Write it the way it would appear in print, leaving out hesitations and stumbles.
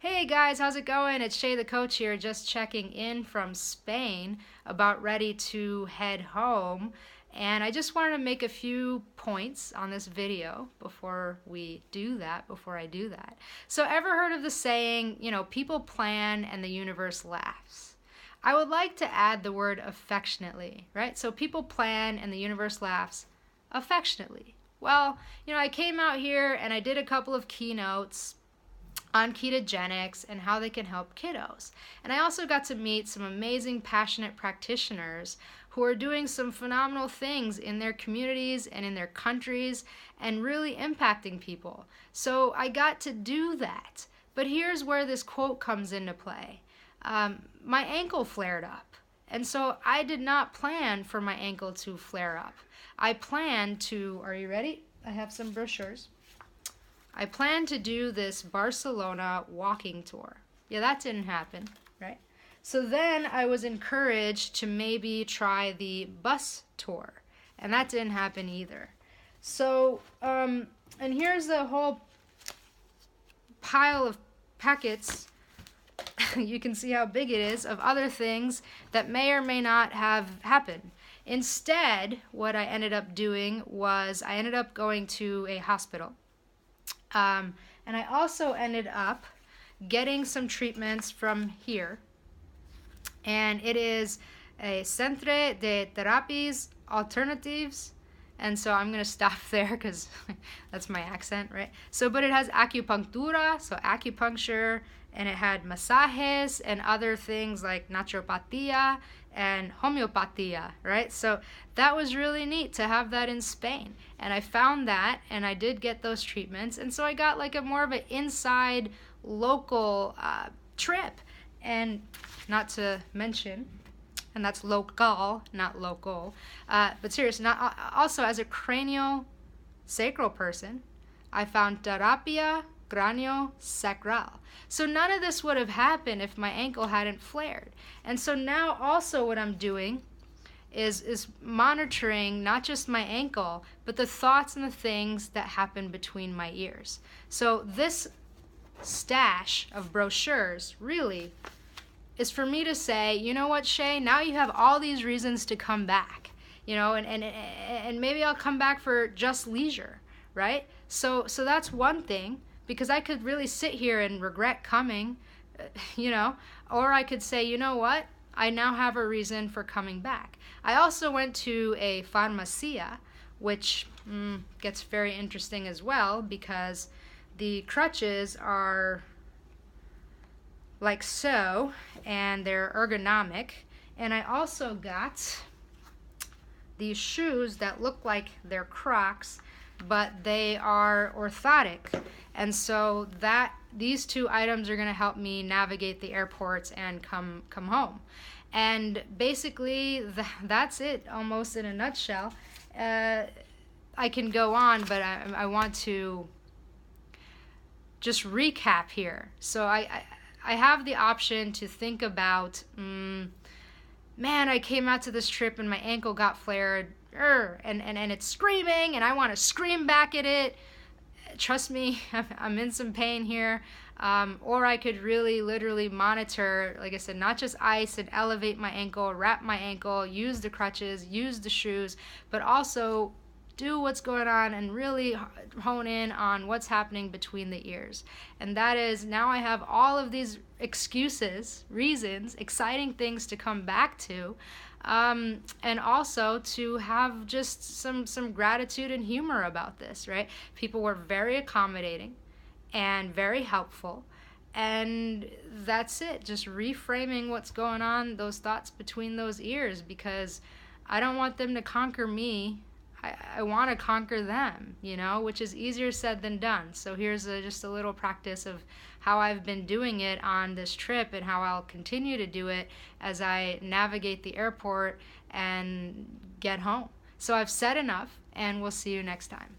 Hey guys, how's it going? It's Shay the coach here, just checking in from Spain, about ready to head home. And I just wanted to make a few points on this video before I do that. So ever heard of the saying, people plan and the universe laughs? I would like to add the word affectionately, right? So people plan and the universe laughs affectionately. Well, I came out here and I did a couple of keynotes on ketogenics and how they can help kiddos. And I also got to meet some amazing, passionate practitioners who are doing some phenomenal things in their communities and in their countries and really impacting people. So I got to do that. But here's where this quote comes into play. My ankle flared up. And so I did not plan for my ankle to flare up. I planned to, are you ready? I have some brochures. I planned to do this Barcelona walking tour. Yeah, that didn't happen, right? So then I was encouraged to maybe try the bus tour, and that didn't happen either. So, and here's the whole pile of packets. You can see how big it is, of other things that may or may not have happened. Instead, what I ended up doing was I ended up going to a hospital. And I also ended up getting some treatments from here. And it is a Centre de Terapies Alternatives. And so I'm going to stop there because that's my accent, right? So, but it has acupunctura, so acupuncture, and it had masajes and other things like naturopatia and homeopatia, right? So that was really neat to have that in Spain. And I found that, and I did get those treatments. And so I got like a more of an inside local trip. And not to mention, and that's local, not local, but seriously, also as a craniosacral person, I found terapia craniosacral. So none of this would have happened if my ankle hadn't flared. And so now also what I'm doing is monitoring not just my ankle, but the thoughts and the things that happen between my ears. So this stash of brochures really is for me to say, you know what, Shay, now you have all these reasons to come back, and maybe I'll come back for just leisure, right? So that's one thing, because I could really sit here and regret coming, or I could say, you know what, I now have a reason for coming back. I also went to a farmacia, which gets very interesting as well, because the crutches are like so, and they're ergonomic. And I also got these shoes that look like they're Crocs, but they are orthotic. And so these two items are going to help me navigate the airports and come home. And basically, that's it, almost in a nutshell. I can go on, but I want to just recap here. So I have the option to think about, man, I came out to this trip and my ankle got flared, and it's screaming, and I want to scream back at it. Trust me, I'm in some pain here. Or I could really literally monitor, like I said, not just ice and elevate my ankle, wrap my ankle, use the crutches, use the shoes, but also do what's going on and really hone in on what's happening between the ears. And that is, now I have all of these excuses, reasons, exciting things to come back to, and also to have just some gratitude and humor about this, right? People were very accommodating and very helpful, and that's it, just reframing what's going on, those thoughts between those ears, because I don't want them to conquer me. I want to conquer them, which is easier said than done. So here's just a little practice of how I've been doing it on this trip and how I'll continue to do it as I navigate the airport and get home. So I've said enough, and we'll see you next time.